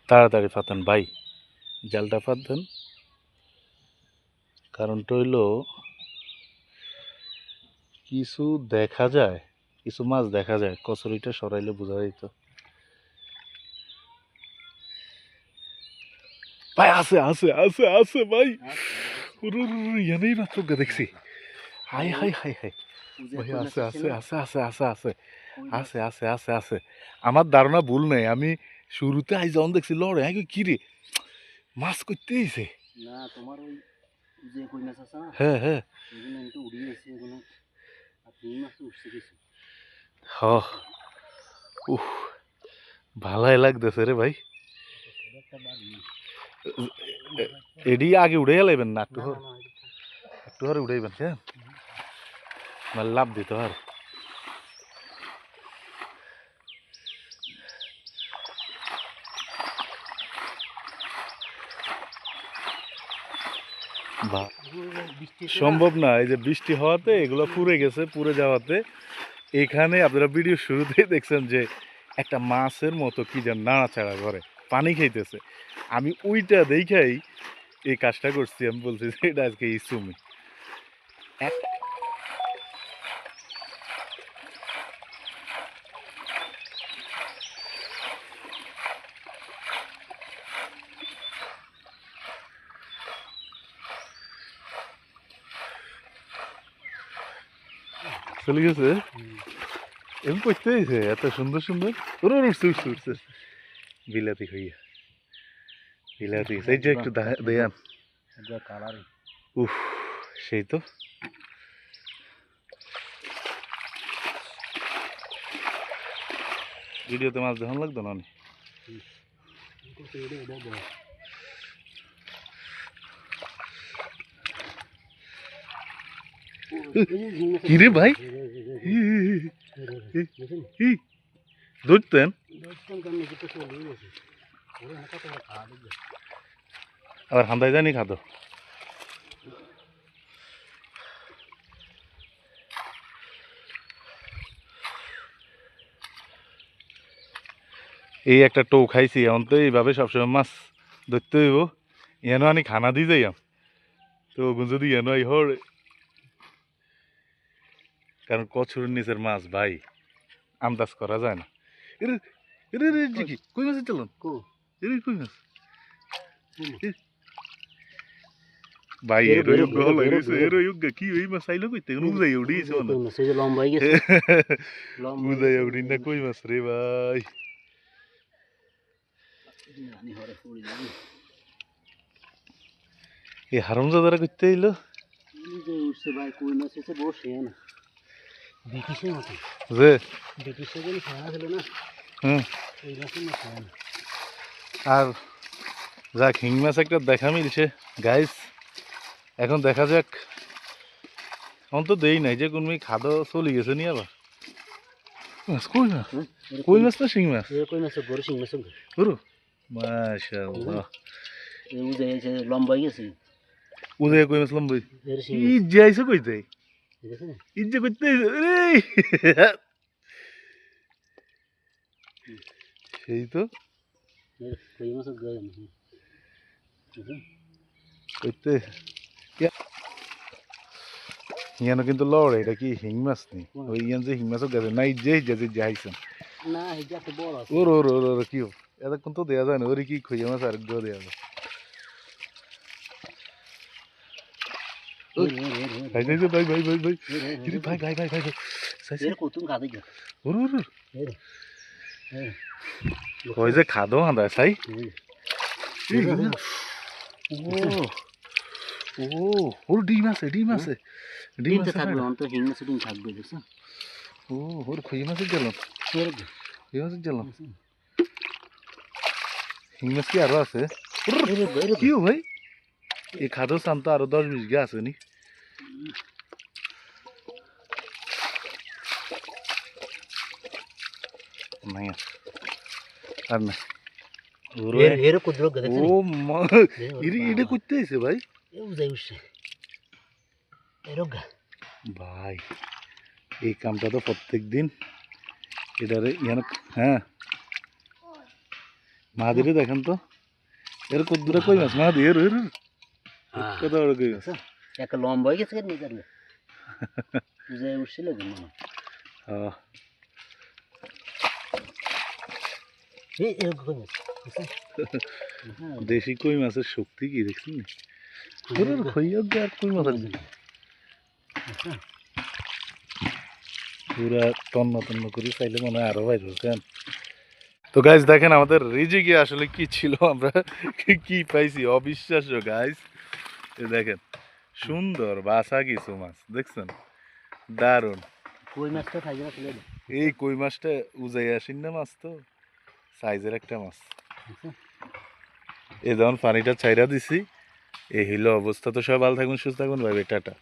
তাড়াতাড়ি ফাতান ভাই, জালটা ফাতেন। কারণটা হইল কিছু দেখা যায়, কিছু মাছ দেখা যায়, কচুরিটা সরাইলে বোঝা যেত। ভাই আছে আছে আছে আছে ভাই, ইয়ানেই মাত্র দেখছি। হাই হাই হাই হাই ভাই, আছে আছে আছে আছে আছে আছে আছে আছে আছে আছে। আমার ধারণা ভুল নেই, আমি শুরুতে আই যখন দেখছি লড়ে আগে কি রে মাছ করতে এসে না তোমার ওই যে কই মাছ আছে না, হ্যাঁ হ্যাঁ এগুলো একটু উড়িয়ে এসে এগুলো আর তিন মাছ উঠছে কিছু। হ উহ ভালাই লাগতেছে রে ভাই। এডি আগে উড়ে লাইবেন না, একটু একটু হরে উড়াইবেন, হ্যাঁ মানে লাভ দিতে আর সম্ভব না। এই যে বৃষ্টি হওয়াতে এগুলো পুড়ে গেছে, পুড়ে যাওয়াতে এখানে আপনারা ভিডিও শুরুতেই দেখছেন যে একটা মাছের মতো কি যেন নাড়াচাড়া করে পানি খাইতেছে। আমি ওইটা দেখাই এই কাজটা করছি। আমি বলছি যে এটা আজকে ইসুমি চলে গেছে। এমন করতে হয়েছে এত সুন্দর সুন্দর। উঠছে উঠছে উঠছে বিলাতি হইয়া, বিলাতি সেই যে একটু দেয়ান। উফ সেই তো ভিডিওতে মাছ দেখান লাগতো না। কিরে ভাই ধরতেন আবার হান্দাই জানি খাদো। এই একটা টো খাইছি, এখন তো এইভাবে সবসময় মাছ ধরতে হইব। এনো আনি খানা দিয়ে যাই তো যদি এনো আই হর, কারণ কচুর নিচের মাছ ভাই আন্দাজ করা যায় না। কই মাছ চলুন, কই মাছ ভাই বেরো, এর বেরো, যোগ্য বেরো, হল বেরো, এর বেরো। যোগ্য কি ওই মাছ আইলো কইতে উজাই উড়িয়েছে কই মানে মাছ এই যে লম্বা হয়ে গেছে লম্বা হয়ে উজাই গেছে, উড়ি না কই মাছ রে ভাই জানি হরে পড়ে যাবে এই হারামজাদারা করতে এলো এই যে উঠছে ভাই কই মাছ এসে বসে না ব্রিটিশের মতো যে ব্রিটিশের যেন খাওয়া ছিল না হুম ওই মাছের না খাওয়া না আর যাক হিং মাছ একটা দেখা মিলছে গাইস এখন দেখা যাক এখন তো দেই নাই যে কোন খাদো চলে গেছে নি আবার মাছ কই মাছ হ্যাঁ কই মাছ না শিং মাছ এর কই মাছ বড় শিং মাছ গুরু মাশাআল্লাহ এই উদয় এসে লম্বা হয়ে গেছে উদয় কই মাছ লম্বই এর শিং ই যাইছে কইতে ঠিক আছে ইজ্জে করতে রে সেই তো এর কই মাছ গায় না করতে ইয়ানো কিন্তু লড়ে এটা কি হিং মাছ নি ওই ইয়ান যে হিং মাছও গেছে না ইজ্জে যে যাইছেন না এটা তো বড় আছে ওর ওর ওর ওর কি এতক্ষণ তো দেওয়া যায় না ওরে কি খুঁজে মাছ আরেক দেওয়া যায় ভাই ভাই ভাই ভাই ভাই ভাই ইরে ভাই ভাই ভাই ভাই সাইছে এর কতুম খাদে গেছে ওর ওর এর এর কই যে খাদো আন্দা সাই ও ও ওর ডিম আছে ডিম আছে ডিম ডিমটা আছে থাকবে অন্ত হিং মাছ ডিম থাকবে দেখছো ও ওর খুঁজে মাছের গেল এর খুঁজে মাছের গেল হিং মাছ কি আরো আছে এর কি ভাই এই খাদো সান তো আরো 10-20 গে আছে নি নাই আর না এর এর কুদরক গেছে ও মা ইরে ইরে করতে আইছে ভাই এ উজাই উঠছে এরগা ভাই এই কামটা তো প্রত্যেক দিন এটারে ইয়ান হ্যাঁ মাদিরে দেখেন তো এর কদ্দুরা কই মাছ মাদি এর এর কত বড় কই মাছ একটা লম্বা হয়ে গেছে কেন নিজারলে উজাই উঠছিল মনে হ্যাঁ এই এর কই মাছ দেশি কই মাছের শক্তি কি দেখছেন ওর খইয়া আর কই মাছ আছে পুরা তন্ন তন্ন করে চাইলে মনে হয় আরো ভাই বুঝছেন তো গাইজ দেখেন আমাদের রিজিকে আসলে কি ছিল আমরা কি পাইছি অবিশ্বাস্য গাইজ দেখেন সুন্দর বাসা কিছু মাছ দেখছেন দারুণ কই মাছটা খাইবে না তুলে এই কই মাছটা উজাই আসেন না মাছ তো সাইজের একটা মাছ এই যখন পানিটা ছাইরা দিছি এই হইলো অবস্থা তো সবাই ভালো থাকবেন সুস্থ থাকবেন ভাই টাটা